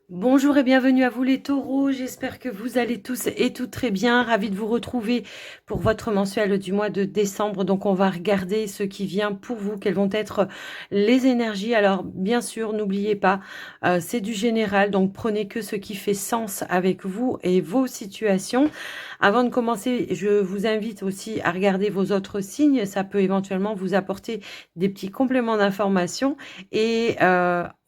Bonjour et bienvenue à vous les taureaux, j'espère que vous allez tous et toutes très bien, ravi de vous retrouver pour votre mensuel du mois de décembre. Donc on va regarder ce qui vient pour vous, quelles vont être les énergies. Alors bien sûr, n'oubliez pas, c'est du général, donc prenez que ce qui fait sens avec vous et vos situations. Avant de commencer, je vous invite aussi à regarder vos autres signes, ça peut éventuellement vous apporter des petits compléments d'information et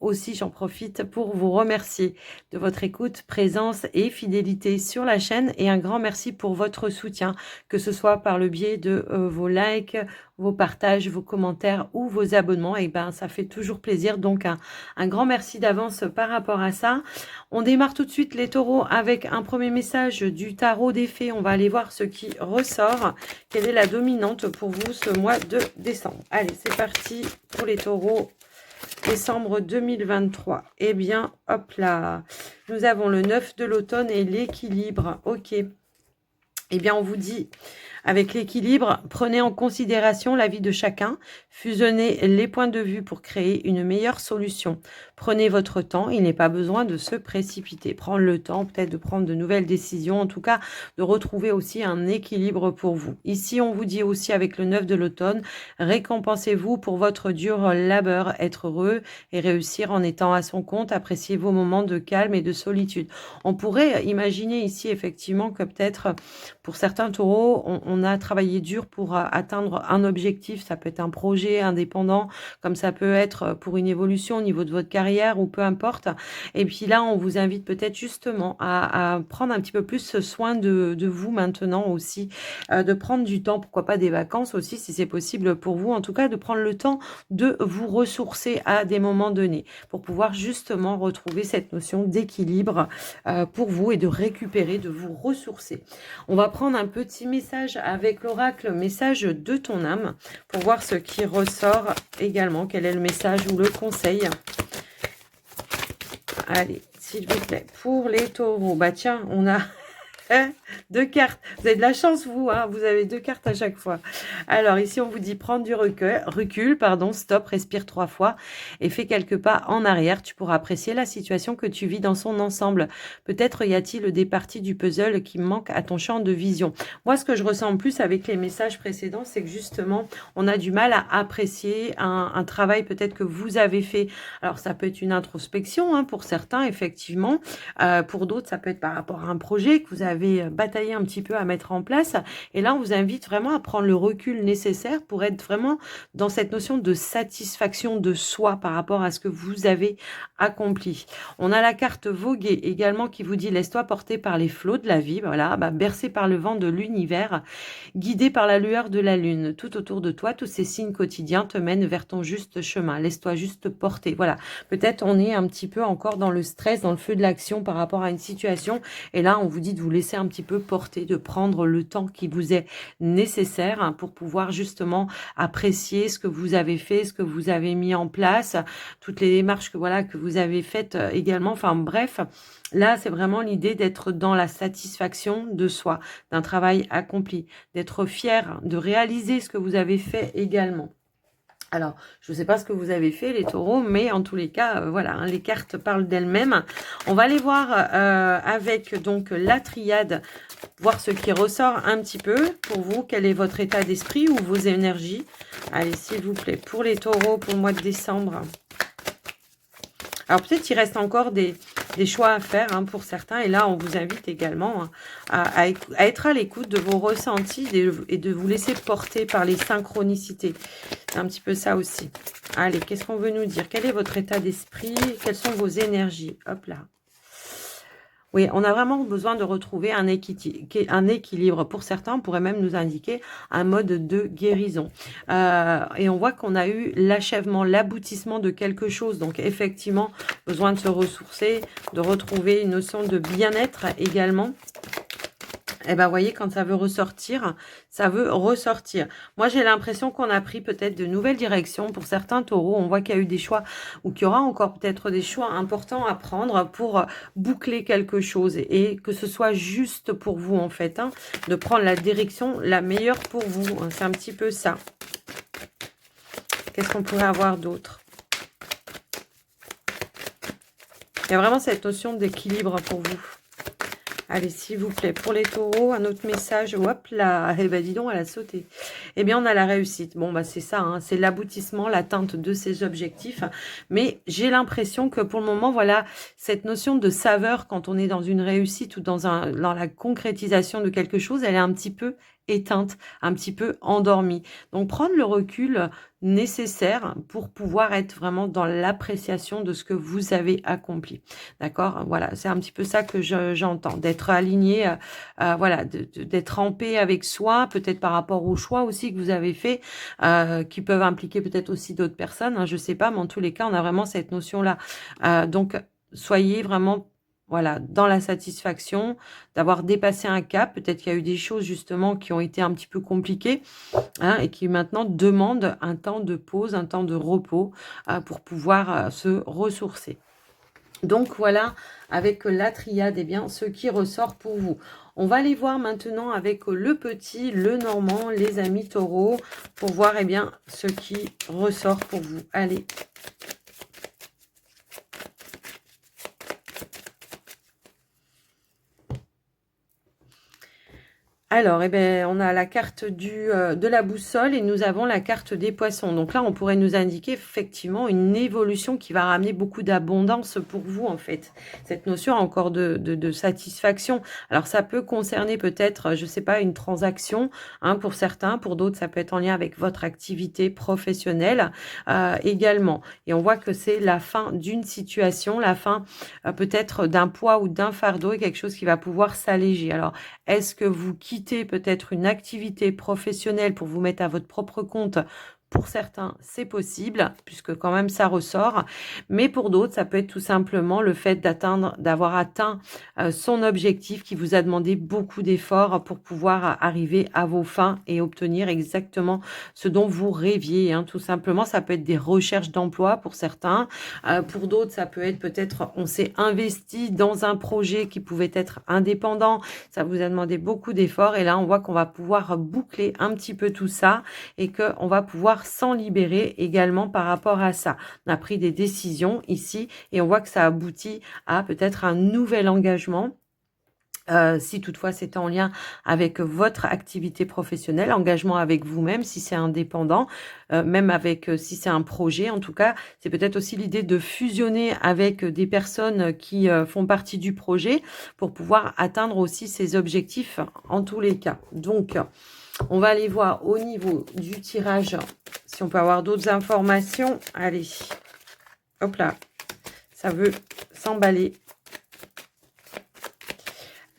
aussi j'en profite pour vous remercier de votre écoute, présence et fidélité sur la chaîne et un grand merci pour votre soutien, que ce soit par le biais de vos likes, vos partages, vos commentaires ou vos abonnements. Et ben ça fait toujours plaisir, donc un grand merci d'avance par rapport à ça. On démarre tout de suite les taureaux avec un premier message du tarot des fées. On va aller voir ce qui ressort, quelle est la dominante pour vous ce mois de décembre. Allez, c'est parti pour les taureaux. Décembre 2023. Eh bien, hop là. Nous avons le 9 de l'automne et l'équilibre. Ok. Eh bien, on vous dit, avec l'équilibre, prenez en considération l'avis de chacun, fusionnez les points de vue pour créer une meilleure solution. Prenez votre temps, il n'est pas besoin de se précipiter. Prendre le temps peut-être de prendre de nouvelles décisions, en tout cas de retrouver aussi un équilibre pour vous. Ici, on vous dit aussi avec le 9 de l'automne, récompensez-vous pour votre dur labeur, être heureux et réussir en étant à son compte, appréciez vos moments de calme et de solitude. On pourrait imaginer ici effectivement que peut-être pour certains taureaux, on a travaillé dur pour atteindre un objectif. Ça peut être un projet indépendant, comme ça peut être pour une évolution au niveau de votre carrière ou peu importe. Et puis là, on vous invite peut-être justement à prendre un petit peu plus soin de vous maintenant aussi, de prendre du temps, pourquoi pas des vacances aussi, si c'est possible pour vous. En tout cas, de prendre le temps de vous ressourcer à des moments donnés pour pouvoir justement retrouver cette notion d'équilibre pour vous et de récupérer, de vous ressourcer. On va prendre un petit message avec l'oracle, message de ton âme, pour voir ce qui ressort également. Quel est le message ou le conseil? Allez, s'il vous plaît, pour les taureaux. Bah tiens, on a deux cartes. Vous avez de la chance, vous, hein, vous avez deux cartes à chaque fois. Alors ici, on vous dit prendre du recul, pardon, stop, respire 3 fois et fais quelques pas en arrière. Tu pourras apprécier la situation que tu vis dans son ensemble. Peut-être y a-t-il des parties du puzzle qui manquent à ton champ de vision. Moi, ce que je ressens en plus avec les messages précédents, c'est que justement, on a du mal à apprécier un travail peut-être que vous avez fait. Alors, ça peut être une introspection hein, pour certains, effectivement. Pour d'autres, ça peut être par rapport à un projet que vous avez bataillé un petit peu à mettre en place. Et là, on vous invite vraiment à prendre le recul nécessaire pour être vraiment dans cette notion de satisfaction de soi par rapport à ce que vous avez accompli. On a la carte voguer également qui vous dit laisse-toi porter par les flots de la vie, voilà, bercé par le vent de l'univers, guidé par la lueur de la lune. Tout autour de toi, tous ces signes quotidiens te mènent vers ton juste chemin. Laisse-toi juste porter. Voilà. Peut-être on est un petit peu encore dans le stress, dans le feu de l'action par rapport à une situation. Et là, on vous dit de vous laisser un petit peu porter, de prendre le temps qui vous est nécessaire hein, pour pouvoir justement apprécier ce que vous avez fait, ce que vous avez mis en place, toutes les démarches que voilà que vous avez faites également. Enfin bref, là c'est vraiment l'idée d'être dans la satisfaction de soi, d'un travail accompli, d'être fier, de réaliser ce que vous avez fait également. Alors, je ne sais pas ce que vous avez fait, les taureaux, mais en tous les cas, voilà, hein, les cartes parlent d'elles-mêmes. On va aller voir avec donc la triade, voir ce qui ressort un petit peu pour vous. Quel est votre état d'esprit ou vos énergies? Allez, s'il vous plaît, pour les taureaux, pour le mois de décembre. Alors, peut-être qu'il reste encore des choix à faire hein, pour certains. Et là, on vous invite également hein, à être à l'écoute de vos ressentis et de vous laisser porter par les synchronicités. C'est un petit peu ça aussi. Allez, qu'est-ce qu'on veut nous dire? Quel est votre état d'esprit? Quelles sont vos énergies? Hop là. Oui, on a vraiment besoin de retrouver un équilibre. Pour certains, on pourrait même nous indiquer un mode de guérison. Et on voit qu'on a eu l'achèvement, l'aboutissement de quelque chose. Donc, effectivement, besoin de se ressourcer, de retrouver une notion de bien-être également. Et ben, vous voyez, quand ça veut ressortir, ça veut ressortir. Moi, j'ai l'impression qu'on a pris peut-être de nouvelles directions. Pour certains taureaux, on voit qu'il y a eu des choix ou qu'il y aura encore peut-être des choix importants à prendre pour boucler quelque chose et que ce soit juste pour vous, en fait, hein, de prendre la direction la meilleure pour vous. Hein, c'est un petit peu ça. Qu'est-ce qu'on pourrait avoir d'autre? Il y a vraiment cette notion d'équilibre pour vous. Allez, s'il vous plaît, pour les taureaux, un autre message. Hop là, eh ben dis donc, elle a sauté. Eh bien, on a la réussite. Bon, bah c'est ça, hein, c'est l'aboutissement, l'atteinte de ces objectifs. Mais j'ai l'impression que pour le moment, voilà, cette notion de saveur quand on est dans une réussite ou dans la concrétisation de quelque chose, elle est un petit peu éteinte, un petit peu endormie. Donc, prendre le recul nécessaire pour pouvoir être vraiment dans l'appréciation de ce que vous avez accompli. D'accord? Voilà, c'est un petit peu ça que j'entends, d'être aligné, voilà, d'être en paix avec soi, peut-être par rapport aux choix aussi que vous avez fait, qui peuvent impliquer peut-être aussi d'autres personnes, hein, je sais pas, mais en tous les cas, on a vraiment cette notion-là. Donc, soyez vraiment, voilà, dans la satisfaction d'avoir dépassé un cap. Peut-être qu'il y a eu des choses justement qui ont été un petit peu compliquées, hein, et qui maintenant demandent un temps de pause, un temps de repos pour pouvoir se ressourcer. Donc voilà, avec la triade, eh bien, ce qui ressort pour vous. On va aller voir maintenant avec le petit, le normand, les amis taureaux, pour voir eh bien, ce qui ressort pour vous. Allez. Alors, eh ben, on a la carte de la boussole et nous avons la carte des poissons. Donc là, on pourrait nous indiquer effectivement une évolution qui va ramener beaucoup d'abondance pour vous, en fait. Cette notion encore de satisfaction. Alors, ça peut concerner peut-être, je sais pas, une transaction, hein, pour certains. Pour d'autres, ça peut être en lien avec votre activité professionnelle également. Et on voit que c'est la fin d'une situation, la fin peut-être d'un poids ou d'un fardeau et quelque chose qui va pouvoir s'alléger. Alors, est-ce que vous quittez peut-être une activité professionnelle pour vous mettre à votre propre compte? Pour certains, c'est possible, puisque quand même ça ressort. Mais pour d'autres, ça peut être tout simplement le fait d'avoir atteint son objectif qui vous a demandé beaucoup d'efforts pour pouvoir arriver à vos fins et obtenir exactement ce dont vous rêviez, hein. Tout simplement, ça peut être des recherches d'emploi pour certains. Pour d'autres, ça peut être peut-être on s'est investi dans un projet qui pouvait être indépendant. Ça vous a demandé beaucoup d'efforts. Et là, on voit qu'on va pouvoir boucler un petit peu tout ça et qu'on va pouvoir s'en libérer également par rapport à ça. On a pris des décisions ici et on voit que ça aboutit à peut-être un nouvel engagement. Si toutefois c'est en lien avec votre activité professionnelle, engagement avec vous-même, si c'est indépendant, même avec si c'est un projet, en tout cas, c'est peut-être aussi l'idée de fusionner avec des personnes qui font partie du projet pour pouvoir atteindre aussi ses objectifs en tous les cas. Donc, on va aller voir au niveau du tirage, si on peut avoir d'autres informations. Allez, hop là, ça veut s'emballer.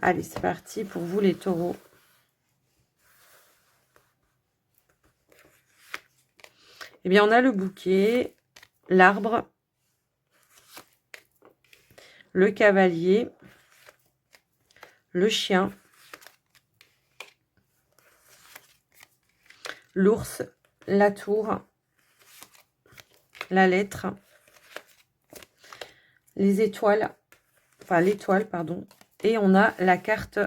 Allez, c'est parti pour vous les taureaux. Eh bien, on a le bouquet, l'arbre, le cavalier, le chien, l'ours, la tour, la lettre, les étoiles, enfin l'étoile, pardon, et on a la carte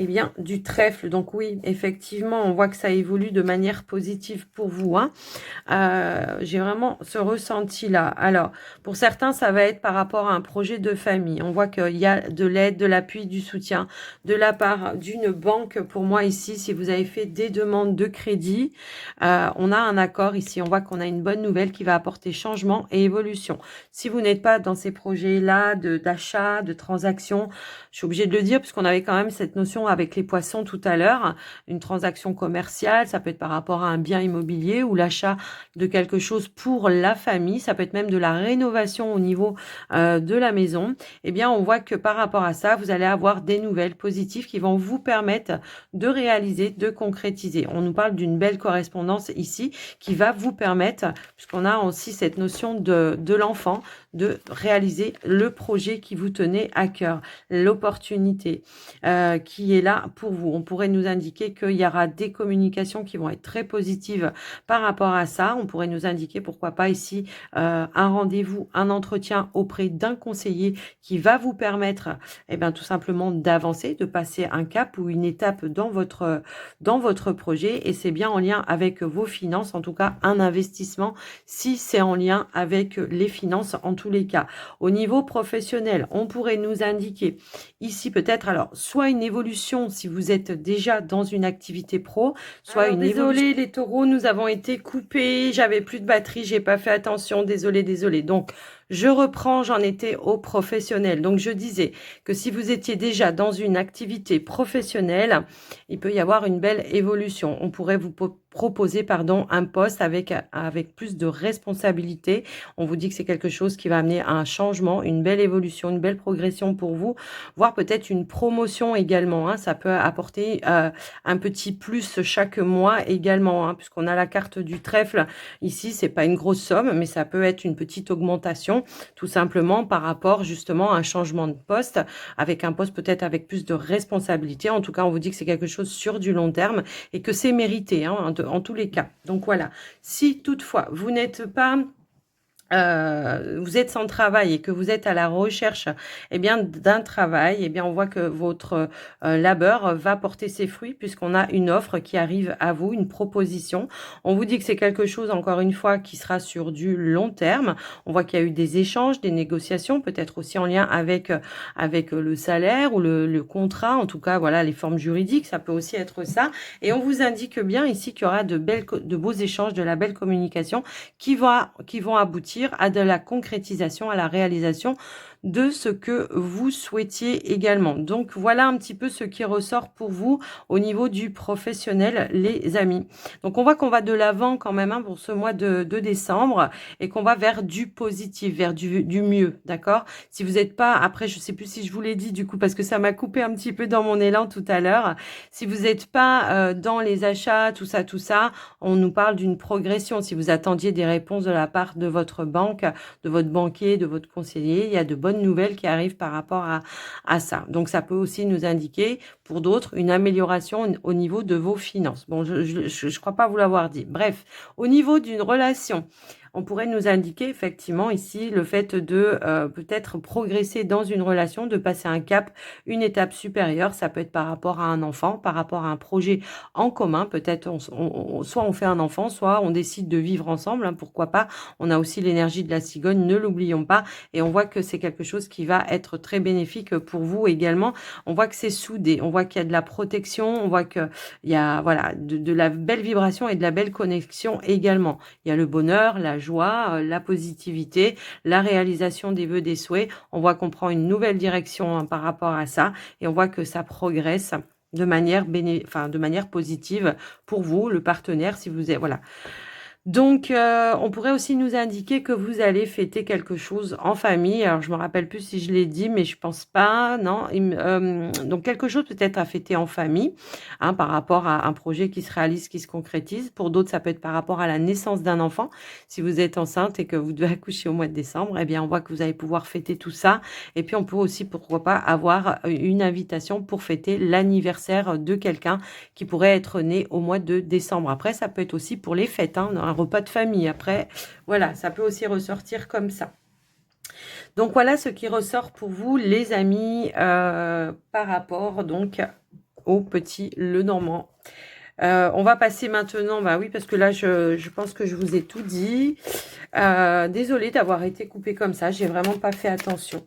eh bien, du trèfle. Donc oui, effectivement, on voit que ça évolue de manière positive pour vous, hein. J'ai vraiment ce ressenti-là. Alors, pour certains, ça va être par rapport à un projet de famille. On voit qu'il y a de l'aide, de l'appui, du soutien de la part d'une banque. Pour moi, ici, si vous avez fait des demandes de crédit, on a un accord ici. On voit qu'on a une bonne nouvelle qui va apporter changement et évolution. Si vous n'êtes pas dans ces projets-là d'achat, de transaction, je suis obligée de le dire, puisqu'on avait quand même cette notion avec les poissons tout à l'heure, une transaction commerciale, ça peut être par rapport à un bien immobilier ou l'achat de quelque chose pour la famille, ça peut être même de la rénovation au niveau de la maison. Eh bien, on voit que par rapport à ça, vous allez avoir des nouvelles positives qui vont vous permettre de réaliser, de concrétiser. On nous parle d'une belle correspondance ici qui va vous permettre, puisqu'on a aussi cette notion de l'enfant, de réaliser le projet qui vous tenait à cœur, l'opportunité qui est là pour vous. On pourrait nous indiquer qu'il y aura des communications qui vont être très positives par rapport à ça. On pourrait nous indiquer, pourquoi pas ici, un rendez-vous, un entretien auprès d'un conseiller qui va vous permettre eh bien, tout simplement d'avancer, de passer un cap ou une étape dans votre projet. Et c'est bien en lien avec vos finances, en tout cas un investissement, si c'est en lien avec les finances, en tous les cas. Au niveau professionnel, on pourrait nous indiquer ici peut-être, alors, soit une évolution si vous êtes déjà dans une activité pro, soit une évolution. Désolé les taureaux, nous avons été coupés, j'avais plus de batterie, j'ai pas fait attention, désolé, désolé. Donc, je reprends, j'en étais au professionnel. Donc, je disais que si vous étiez déjà dans une activité professionnelle, il peut y avoir une belle évolution. On pourrait vous proposer un poste avec plus de responsabilité. On vous dit que c'est quelque chose qui va amener à un changement, une belle évolution, une belle progression pour vous, voire peut-être une promotion également. Hein. Ça peut apporter un petit plus chaque mois également, hein, puisqu'on a la carte du trèfle. Ici, c'est pas une grosse somme, mais ça peut être une petite augmentation, tout simplement par rapport justement à un changement de poste, avec un poste peut-être avec plus de responsabilité. En tout cas, on vous dit que c'est quelque chose sur du long terme et que c'est mérité, hein, en tous les cas. Donc voilà, si toutefois vous n'êtes pas vous êtes sans travail et que vous êtes à la recherche d'un travail, on voit que votre labeur va porter ses fruits puisqu'on a une offre qui arrive à vous, une proposition. On vous dit que c'est quelque chose, encore une fois, qui sera sur du long terme. On voit qu'il y a eu des échanges, des négociations, peut-être aussi en lien avec le salaire ou le contrat. En tout cas, voilà, les formes juridiques, ça peut aussi être ça. Et on vous indique bien ici qu'il y aura de beaux échanges, de la belle communication qui vont aboutir à de la concrétisation, à la réalisation de ce que vous souhaitiez également. Donc voilà un petit peu ce qui ressort pour vous au niveau du professionnel, les amis. Donc on voit qu'on va de l'avant quand même, hein, pour ce mois de décembre, et qu'on va vers du positif, vers du mieux, d'accord? Si vous n'êtes pas, après je sais plus si je vous l'ai dit du coup parce que ça m'a coupé un petit peu dans mon élan tout à l'heure, si vous n'êtes pas dans les achats, tout ça, on nous parle d'une progression. Si vous attendiez des réponses de la part de votre banque, de votre banquier, de votre conseiller, il y a de bonnes nouvelles qui arrivent par rapport à ça. Donc, ça peut aussi nous indiquer, pour d'autres, une amélioration au niveau de vos finances. Bon, je crois pas vous l'avoir dit. Bref, au niveau d'une relation, on pourrait nous indiquer effectivement ici le fait de peut-être progresser dans une relation, de passer un cap, une étape supérieure. Ça peut être par rapport à un enfant, par rapport à un projet en commun. Peut-être soit on fait un enfant, soit on décide de vivre ensemble. Hein, pourquoi pas. On a aussi l'énergie de la cigogne, ne l'oublions pas. Et on voit que c'est quelque chose qui va être très bénéfique pour vous également. On voit que c'est soudé, on voit qu'il y a de la protection, on voit qu'il y a voilà, de la belle vibration et de la belle connexion également. Il y a le bonheur, la joie, la positivité, la réalisation des vœux, des souhaits. On voit qu'on prend une nouvelle direction, hein, par rapport à ça et on voit que ça progresse de manière positive pour vous, le partenaire, si vous êtes, voilà. Donc, on pourrait aussi nous indiquer que vous allez fêter quelque chose en famille. Alors, je me rappelle plus si je l'ai dit, mais je pense pas, non. Donc, quelque chose peut-être à fêter en famille, hein, par rapport à un projet qui se réalise, qui se concrétise. Pour d'autres, ça peut être par rapport à la naissance d'un enfant. Si vous êtes enceinte et que vous devez accoucher au mois de décembre, on voit que vous allez pouvoir fêter tout ça. Et puis, on peut aussi, pourquoi pas, avoir une invitation pour fêter l'anniversaire de quelqu'un qui pourrait être né au mois de décembre. Après, ça peut être aussi pour les fêtes, hein, un repas de famille. Après, voilà, ça peut aussi ressortir comme ça. Donc, voilà ce qui ressort pour vous, les amis, par rapport donc au petit Lenormand. On va passer maintenant, bah oui, parce que là, je pense que je vous ai tout dit. Désolée d'avoir été coupée comme ça. J'ai vraiment pas fait attention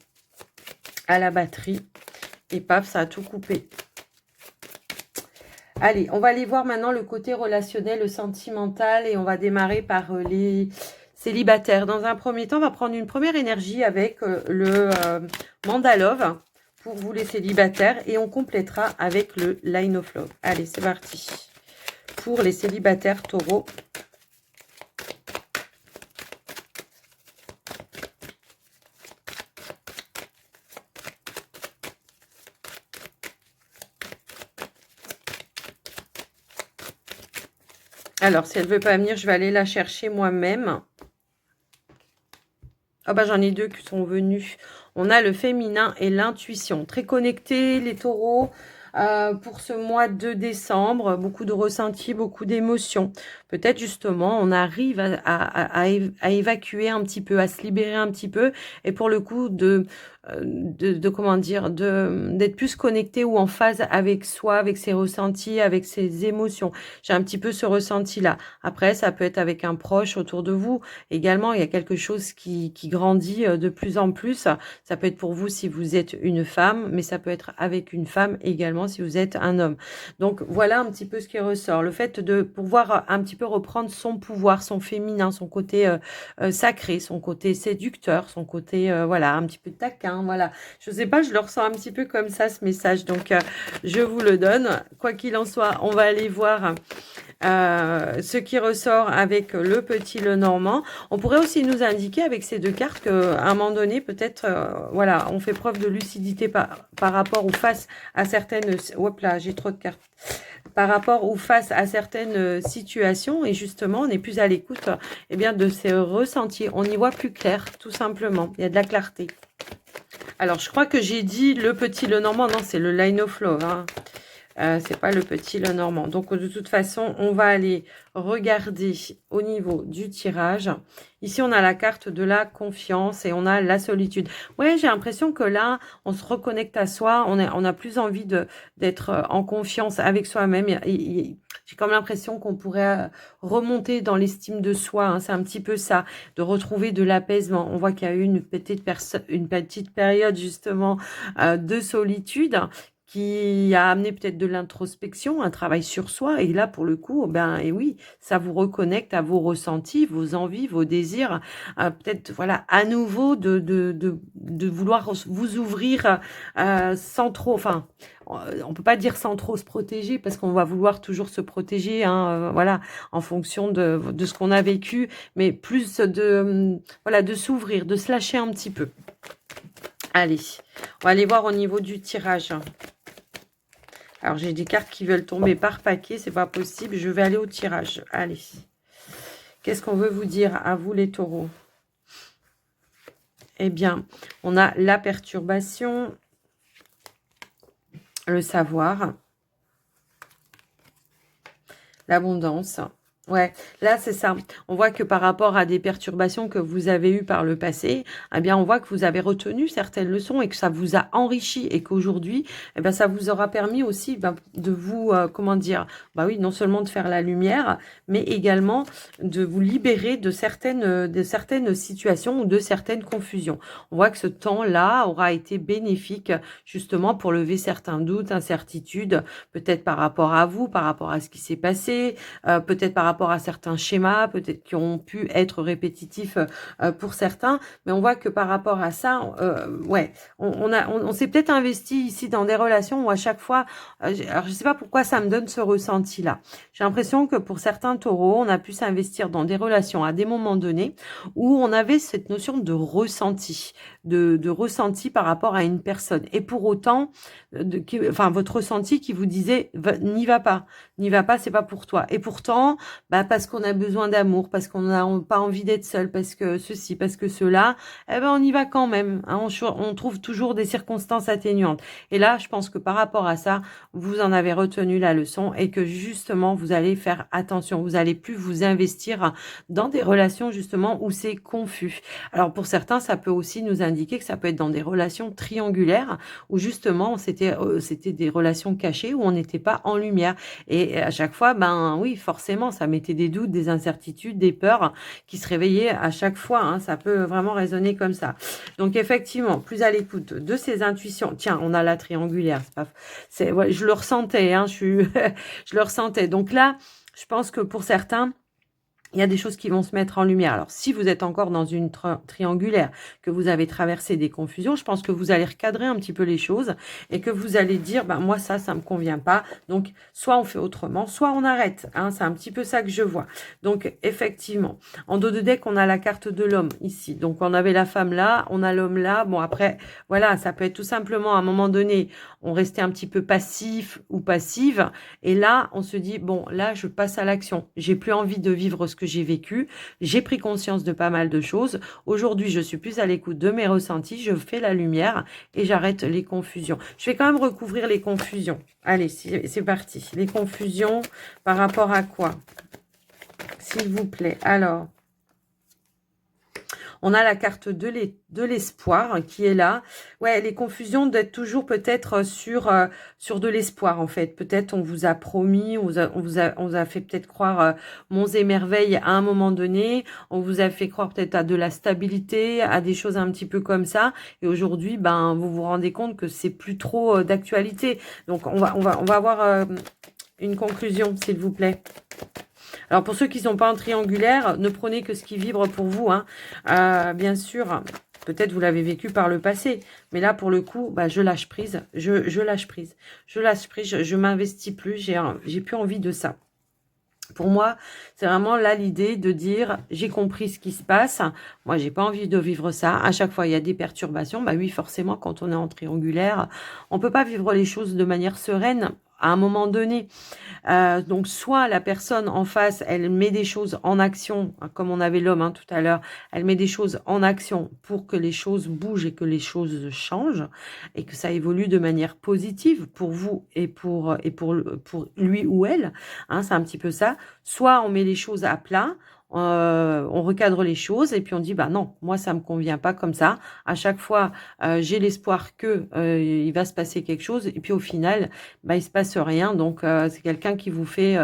à la batterie. Et paf, ça a tout coupé. Allez, on va aller voir maintenant le côté relationnel, le sentimental, et on va démarrer par les célibataires. Dans un premier temps, on va prendre une première énergie avec le Mandalove pour vous les célibataires, et on complétera avec le Line of Love. Allez, c'est parti. Pour les célibataires taureaux. Alors, si elle ne veut pas venir, je vais aller la chercher moi-même. Ah bah, j'en ai deux qui sont venus. On a le féminin et l'intuition. Très connectés, les taureaux, pour ce mois de décembre. Beaucoup de ressentis, beaucoup d'émotions. Peut-être justement, on arrive à évacuer un petit peu, à se libérer un petit peu. Et pour le coup, comment dire, d'être plus connecté ou en phase avec soi, avec ses ressentis, avec ses émotions. J'ai un petit peu ce ressenti-là. Après, ça peut être avec un proche autour de vous. Également, il y a quelque chose qui grandit de plus en plus. Ça peut être pour vous si vous êtes une femme, mais ça peut être avec une femme également si vous êtes un homme. Donc, voilà un petit peu ce qui ressort. Le fait de pouvoir un petit peu reprendre son pouvoir, son féminin, son côté sacré, son côté séducteur, son côté, voilà, un petit peu taquin, voilà. Je sais pas, je le ressens un petit peu comme ça, ce message. Donc, je vous le donne. Quoi qu'il en soit, on va aller voir ce qui ressort avec le petit Lenormand. On pourrait aussi nous indiquer avec ces deux cartes qu'à un moment donné, peut-être, voilà, on fait preuve de lucidité par rapport ou face à certaines... Hop là, j'ai trop de cartes. Par rapport ou face à certaines situations, et justement, on est plus à l'écoute eh bien, de ces ressentis. On y voit plus clair, tout simplement. Il y a de la clarté. Alors, je crois que j'ai dit le petit Lenormand. Non, c'est le Line of Love, hein. C'est pas le petit Lenormand. Donc, de toute façon, on va aller regarder au niveau du tirage. Ici, on a la carte de la confiance et on a la solitude. Ouais, j'ai l'impression que là, on se reconnecte à soi. On a plus envie d'être en confiance avec soi-même. J'ai comme l'impression qu'on pourrait remonter dans l'estime de soi, hein. C'est un petit peu ça, de retrouver de l'apaisement. On voit qu'il y a eu une petite période justement de solitude qui a amené peut-être de l'introspection, un travail sur soi. Et là, pour le coup, ben, et oui, ça vous reconnecte à vos ressentis, vos envies, vos désirs. Peut-être, voilà, à nouveau de vouloir vous ouvrir sans trop, enfin, on peut pas dire sans trop se protéger parce qu'on va vouloir toujours se protéger, hein, voilà, en fonction de ce qu'on a vécu, mais plus voilà, de s'ouvrir, de se lâcher un petit peu. Allez, on va aller voir au niveau du tirage. Alors, j'ai des cartes qui veulent tomber par paquet. C'est pas possible. Je vais aller au tirage. Allez. Qu'est-ce qu'on veut vous dire à vous, les taureaux? Eh bien, on a la perturbation, le savoir, l'abondance. Ouais, là, c'est ça. On voit que par rapport à des perturbations que vous avez eues par le passé, eh bien, on voit que vous avez retenu certaines leçons et que ça vous a enrichi et qu'aujourd'hui, eh bien, ça vous aura permis aussi de vous, comment dire, bah oui, non seulement de faire la lumière, mais également de vous libérer de certaines situations ou de certaines confusions. On voit que ce temps-là aura été bénéfique justement pour lever certains doutes, incertitudes, peut-être par rapport à vous, par rapport à ce qui s'est passé, peut-être par rapport à certains schémas, peut-être qui ont pu être répétitifs pour certains, mais on voit que par rapport à ça, ouais, on s'est peut-être investi ici dans des relations où à chaque fois, alors je sais pas pourquoi ça me donne ce ressenti-là. J'ai l'impression que pour certains taureaux, on a pu s'investir dans des relations à des moments donnés où on avait cette notion de ressenti, de ressenti par rapport à une personne. Et pour autant, enfin votre ressenti qui vous disait n'y va pas, c'est pas pour toi. Et pourtant, bah parce qu'on a besoin d'amour, parce qu'on n'a pas envie d'être seul, parce que ceci, parce que cela, eh ben on y va quand même, hein. On trouve toujours des circonstances atténuantes. Et là, je pense que par rapport à ça, vous en avez retenu la leçon et que justement, vous allez faire attention. Vous allez plus vous investir dans des relations justement où c'est confus. Alors pour certains, ça peut aussi nous indiquer que ça peut être dans des relations triangulaires où justement, c'était des relations cachées où on n'était pas en lumière. Et à chaque fois, ben oui, forcément, ça mettait des doutes, des incertitudes, des peurs qui se réveillaient à chaque fois, hein. Ça peut vraiment résonner comme ça. Donc effectivement, plus à l'écoute de ces intuitions. Tiens, on a la triangulaire. Ouais, je le ressentais, hein, je le ressentais. Donc là, je pense que pour certains, il y a des choses qui vont se mettre en lumière. Alors, si vous êtes encore dans une triangulaire, que vous avez traversé des confusions, je pense que vous allez recadrer un petit peu les choses et que vous allez dire, ben, moi, ça me convient pas. Donc, soit on fait autrement, soit on arrête, hein. C'est un petit peu ça que je vois. Donc, effectivement, en dos de deck, on a la carte de l'homme ici. Donc, on avait la femme là, on a l'homme là. Bon, après, voilà, ça peut être tout simplement, à un moment donné, on restait un petit peu passif ou passive. Et là, on se dit, bon, là, je passe à l'action. J'ai plus envie de vivre ce que j'ai vécu. J'ai pris conscience de pas mal de choses. Aujourd'hui, je suis plus à l'écoute de mes ressentis. Je fais la lumière et j'arrête les confusions. Je vais quand même recouvrir les confusions. Allez, c'est parti. Les confusions par rapport à quoi? S'il vous plaît. Alors, On a la carte de l'espoir qui est là. Ouais, les confusions d'être toujours peut-être sur de l'espoir en fait. Peut-être on vous a promis, on vous a fait peut-être croire monts et merveilles à un moment donné. On vous a fait croire peut-être à de la stabilité, à des choses un petit peu comme ça. Et aujourd'hui, ben, vous vous rendez compte que c'est plus trop d'actualité. Donc, on va avoir une conclusion, s'il vous plaît. Alors, pour ceux qui ne sont pas en triangulaire, ne prenez que ce qui vibre pour vous. Hein. Bien sûr, peut-être vous l'avez vécu par le passé. Mais là, pour le coup, bah, je lâche prise. Je lâche prise. Je lâche prise. Je m'investis plus. J'ai plus envie de ça. Pour moi, c'est vraiment là l'idée de dire j'ai compris ce qui se passe. Moi, j'ai pas envie de vivre ça. À chaque fois, il y a des perturbations. Bah oui, forcément, quand on est en triangulaire, on peut pas vivre les choses de manière sereine à un moment donné. Donc, soit la personne en face, elle met des choses en action, comme on avait l'homme tout à l'heure, elle met des choses en action pour que les choses bougent et que les choses changent et que ça évolue de manière positive pour vous et pour lui ou elle. Hein, c'est un petit peu ça. Soit on met les choses à plat, on recadre les choses et puis on dit bah non, moi ça me convient pas comme ça. À chaque fois, j'ai l'espoir que il va se passer quelque chose et puis au final, bah il se passe rien. Donc c'est quelqu'un qui vous fait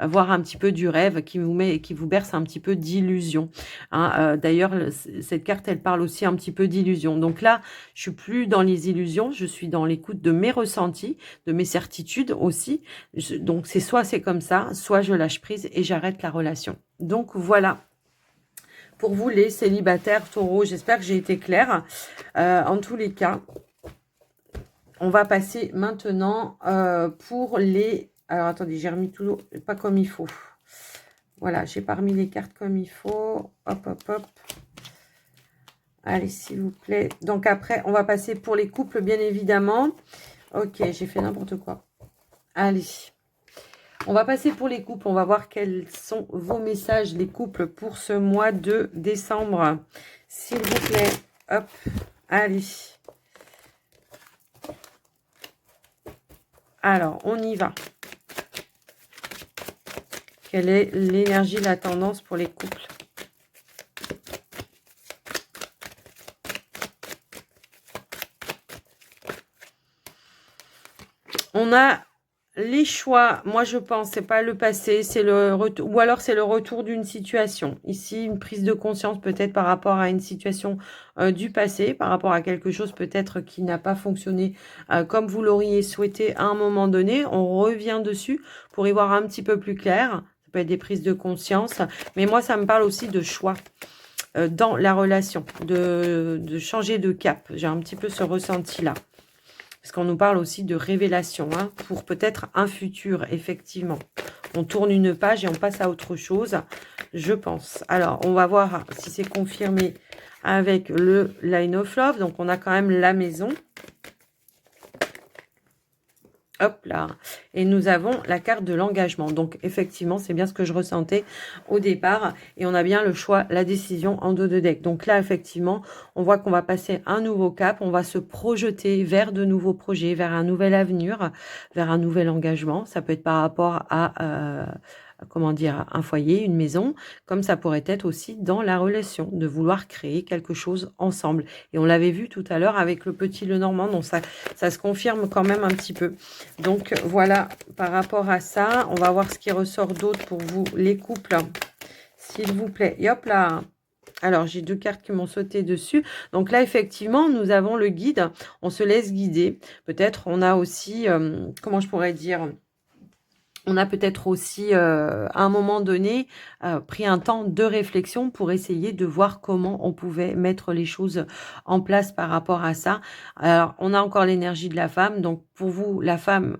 voir un petit peu du rêve, qui vous berce un petit peu d'illusion. Hein, d'ailleurs, cette carte, elle parle aussi un petit peu d'illusion. Donc là, je suis plus dans les illusions, je suis dans l'écoute de mes ressentis, de mes certitudes aussi. Donc c'est soit c'est comme ça, soit je lâche prise et j'arrête la relation. Donc voilà, pour vous les célibataires taureaux, j'espère que j'ai été claire. En tous les cas, on va passer maintenant pour les... Alors attendez, j'ai remis tout pas comme il faut. Voilà, j'ai pas remis les cartes comme il faut. Hop, hop, hop. Allez, s'il vous plaît. Donc après, on va passer pour les couples, bien évidemment. Ok, j'ai fait n'importe quoi. Allez. On va passer pour les couples. On va voir quels sont vos messages, les couples, pour ce mois de décembre. S'il vous plaît. Hop. Allez. Alors, on y va. Quelle est l'énergie, la tendance pour les couples? On a les choix, moi je pense, c'est pas le passé, c'est le retour, ou alors c'est le retour d'une situation. Ici, une prise de conscience peut-être par rapport à une situation du passé, par rapport à quelque chose peut-être qui n'a pas fonctionné comme vous l'auriez souhaité à un moment donné. On revient dessus pour y voir un petit peu plus clair. Ça peut être des prises de conscience, mais moi ça me parle aussi de choix dans la relation, de changer de cap. J'ai un petit peu ce ressenti-là. Parce qu'on nous parle aussi de révélation, hein, pour peut-être un futur, effectivement. On tourne une page et on passe à autre chose, je pense. Alors, on va voir si c'est confirmé avec le Line of Love. Donc, on a quand même la maison. Hop là. Et nous avons la carte de l'engagement. Donc, effectivement, c'est bien ce que je ressentais au départ. Et on a bien le choix, la décision en dos de deck. Donc là, effectivement, on voit qu'on va passer un nouveau cap. On va se projeter vers de nouveaux projets, vers un nouvel avenir, vers un nouvel engagement. Ça peut être par rapport à... comment dire, un foyer, une maison, comme ça pourrait être aussi dans la relation, de vouloir créer quelque chose ensemble. Et on l'avait vu tout à l'heure avec le petit Lenormand, donc ça se confirme quand même un petit peu. Donc voilà, par rapport à ça, on va voir ce qui ressort d'autre pour vous, les couples, s'il vous plaît. Et hop là. Alors, j'ai deux cartes qui m'ont sauté dessus. Donc là, effectivement, nous avons le guide. On se laisse guider. Peut-être on a aussi, comment je pourrais dire... On a peut-être aussi, à un moment donné, pris un temps de réflexion pour essayer de voir comment on pouvait mettre les choses en place par rapport à ça. Alors, on a encore l'énergie de la femme. Donc, pour vous, la femme,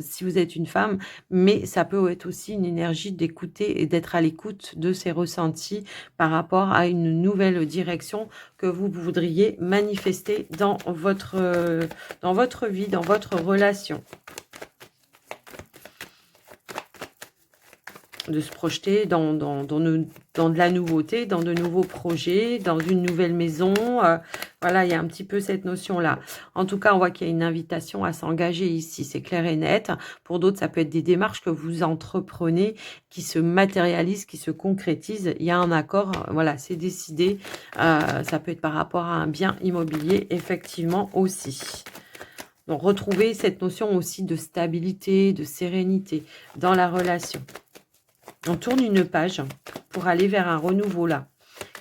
si vous êtes une femme, mais ça peut être aussi une énergie d'écouter et d'être à l'écoute de ses ressentis par rapport à une nouvelle direction que vous voudriez manifester dans votre vie, dans votre relation. de se projeter dans de la nouveauté, dans de nouveaux projets, dans une nouvelle maison. Voilà, il y a un petit peu cette notion-là. En tout cas, on voit qu'il y a une invitation à s'engager ici, c'est clair et net. Pour d'autres, ça peut être des démarches que vous entreprenez, qui se matérialisent, qui se concrétisent. Il y a un accord, voilà, c'est décidé. Ça peut être par rapport à un bien immobilier, effectivement, aussi. Donc, retrouvez cette notion aussi de stabilité, de sérénité dans la relation. On tourne une page pour aller vers un renouveau là,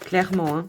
clairement. Hein.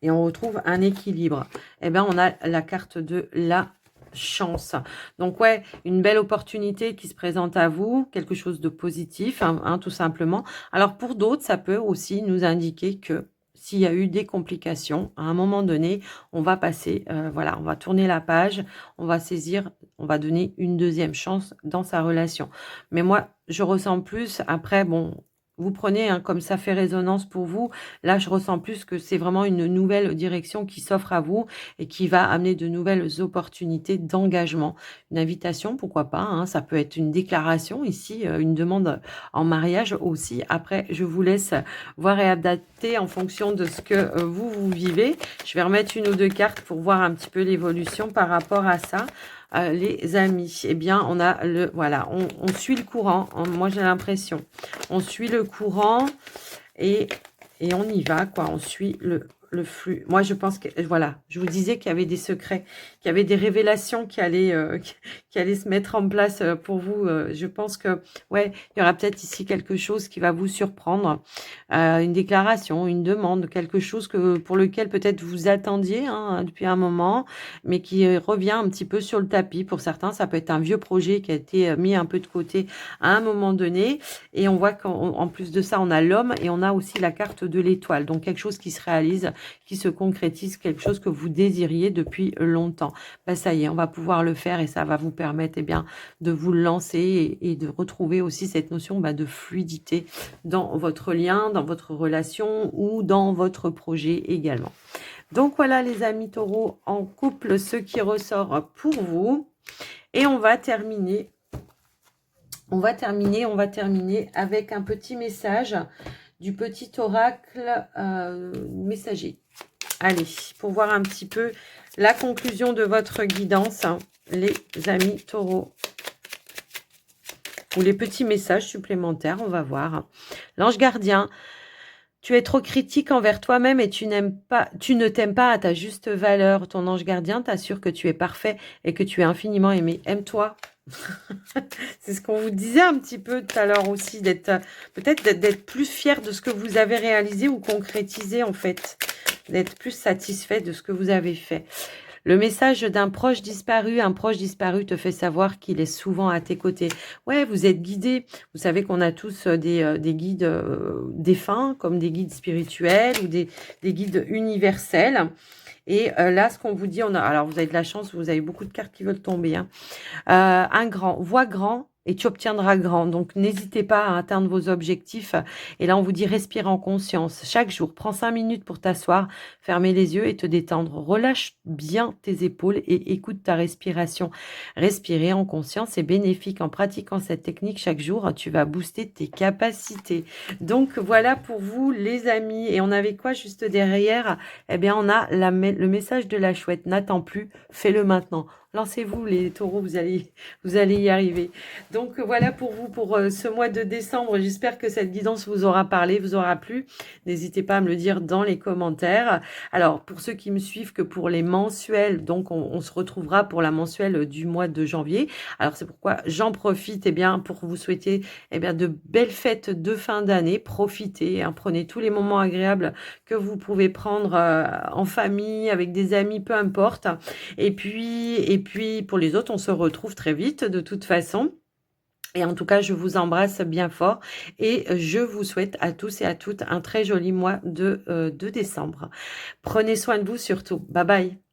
Et on retrouve un équilibre. Eh bien, on a la carte de la chance. Donc, ouais, une belle opportunité qui se présente à vous, quelque chose de positif, hein, tout simplement. Alors, pour d'autres, ça peut aussi nous indiquer que s'il y a eu des complications, à un moment donné, on va passer, voilà, on va tourner la page, on va saisir, on va donner une deuxième chance dans sa relation. Mais moi, je ressens plus, après, bon, vous prenez, hein, comme ça fait résonance pour vous, là, je ressens plus que c'est vraiment une nouvelle direction qui s'offre à vous et qui va amener de nouvelles opportunités d'engagement. Une invitation, pourquoi pas, hein, ça peut être une déclaration ici, une demande en mariage aussi. Après, je vous laisse voir et adapter en fonction de ce que vous vivez. Je vais remettre une ou deux cartes pour voir un petit peu l'évolution par rapport à ça. Les amis, eh bien, on a le, voilà, on suit le courant. Moi, j'ai l'impression, on suit le courant et on y va, quoi. On suit le flux. Moi, je pense que, voilà, je vous disais qu'il y avait des secrets, qu'il y avait des révélations qui allaient se mettre en place pour vous. Je pense que, ouais, il y aura peut-être ici quelque chose qui va vous surprendre. Une déclaration, une demande, quelque chose pour lequel peut-être vous attendiez, hein, depuis un moment, mais qui revient un petit peu sur le tapis. Pour certains, ça peut être un vieux projet qui a été mis un peu de côté à un moment donné. Et on voit qu'en plus de ça, on a l'homme et on a aussi la carte de l'étoile. Donc, quelque chose qui se réalise, qui se concrétise, quelque chose que vous désiriez depuis longtemps. Ben, ça y est, on va pouvoir le faire et ça va vous permettre, eh bien, de vous lancer et de retrouver aussi cette notion, de fluidité dans votre lien, dans votre relation ou dans votre projet également. Donc voilà les amis taureaux, en couple, ce qui ressort pour vous. Et on va terminer avec un petit message du petit oracle messager. Allez, pour voir un petit peu la conclusion de votre guidance, les amis taureaux. Ou les petits messages supplémentaires, on va voir. L'ange gardien, tu es trop critique envers toi-même et tu ne t'aimes pas à ta juste valeur. Ton ange gardien t'assure que tu es parfait et que tu es infiniment aimé. Aime-toi. C'est ce qu'on vous disait un petit peu tout à l'heure aussi, peut-être d'être plus fier de ce que vous avez réalisé ou concrétisé en fait, d'être plus satisfait de ce que vous avez fait. Le message d'un proche disparu, un proche disparu te fait savoir qu'il est souvent à tes côtés. Ouais, vous êtes guidé. Vous savez qu'on a tous des guides défunts, comme des guides spirituels ou des guides universels. Et là, ce qu'on vous dit, alors vous avez de la chance, vous avez beaucoup de cartes qui veulent tomber. Hein. Un grand, vois grand et tu obtiendras grand. Donc, n'hésitez pas à atteindre vos objectifs. Et là, on vous dit respire en conscience. Chaque jour, prends 5 minutes pour t'asseoir, fermer les yeux et te détendre. Relâche bien tes épaules et écoute ta respiration. Respirer en conscience est bénéfique. En pratiquant cette technique chaque jour, tu vas booster tes capacités. Donc, voilà pour vous, les amis. Et on avait quoi juste derrière? Eh bien, on a le message de la chouette. N'attends plus, fais-le maintenant. Lancez-vous les taureaux, vous allez y arriver. Donc voilà pour vous pour ce mois de décembre. J'espère que cette guidance vous aura parlé, vous aura plu. N'hésitez pas à me le dire dans les commentaires. Alors pour ceux qui me suivent, que pour les mensuels, donc on se retrouvera pour la mensuelle du mois de janvier. Alors c'est pourquoi j'en profite pour vous souhaiter de belles fêtes de fin d'année. Profitez, hein, prenez tous les moments agréables que vous pouvez prendre en famille, avec des amis, peu importe. Et puis, pour les autres, on se retrouve très vite de toute façon. Et en tout cas, je vous embrasse bien fort et je vous souhaite à tous et à toutes un très joli mois de décembre. Prenez soin de vous surtout. Bye bye.